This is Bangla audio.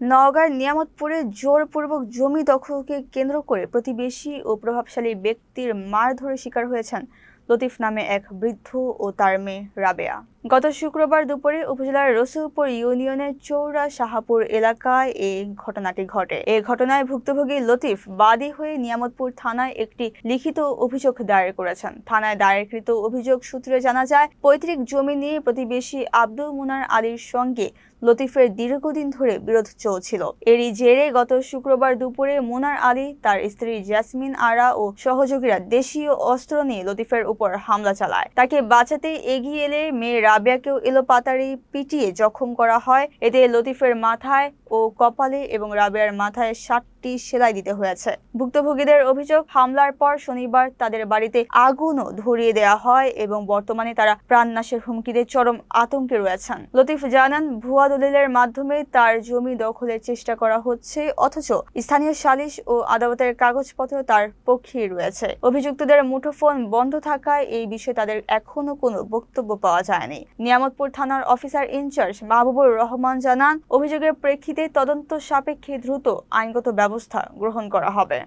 নওগাঁর নিয়ামতপুরে জোরপূর্বক জমি দখলকে কেন্দ্র করে প্রতিবেশী ও প্রভাবশালী ব্যক্তির মারধরের শিকার হয়েছেন লতিফ নামে এক বৃদ্ধ ও তার মেয়ে রাবেয়া। গত শুক্রবার দুপুরে উপজেলার রসুলপুর ইউনিয়নের চৌরা শাহাপুর এলাকায় এই ঘটনাটি ঘটে। এই ঘটনায় ভুক্তভোগী লতিফ বাদী হয়ে নিয়ামতপুর থানায় একটি লিখিত অভিযোগ দায়ের করেছেন। থানায় দায়েরকৃত অভিযোগ সূত্রে জানা যায়, পৈতৃক জমি নিয়ে প্রতিবেশী আব্দুল মুনার আলীর সঙ্গে লতিফের দীর্ঘদিন ধরে বিরোধ চলছিল। এরই জেরে গত শুক্রবার দুপুরে মুনার আলী, তার স্ত্রী জেসমিন আরা ও সহযোগীরা দেশীয় অস্ত্র নিয়ে লতিফের উপর হামলা চালায়। তাকে বাঁচাতে এগিয়ে এলে মেয়ে রাবেয়াকেও এলোপাতাড়ি পিটিয়ে জখম করা হয়। এতে লতিফের মাথায় ও কপালে এবং রাবেয়ার মাথায় 7টি সেলাই দিতে হয়েছে। ভুক্তভোগীদের অভিযোগ, হামলার পর শনিবার তাদের বাড়িতে আগুনও ধরিয়ে দেওয়া হয় এবং বর্তমানে তারা প্রাণনাশের হুমকিতে চরম আতঙ্কে রয়েছেন। লতিফ জানান, ভুয়া দলিলের মাধ্যমে তার জমি দখলের চেষ্টা করা হচ্ছে, অথচ স্থানীয় সালিশ ও আদালতের কাগজপত্র তার পক্ষেই রয়েছে। অভিযুক্তদের মুঠোফোন বন্ধ থাকায় এই বিষয়ে তাদের এখনো কোনো বক্তব্য পাওয়া যায়নি। নিয়ামতপুর থানার অফিসার ইনচার্জ মাহবুবুর রহমান জানান, অভিযোগের প্রেক্ষিতে তদন্ত সাপেক্ষে দ্রুত আইনগত ব্যবস্থা গ্রহণ করা হবে।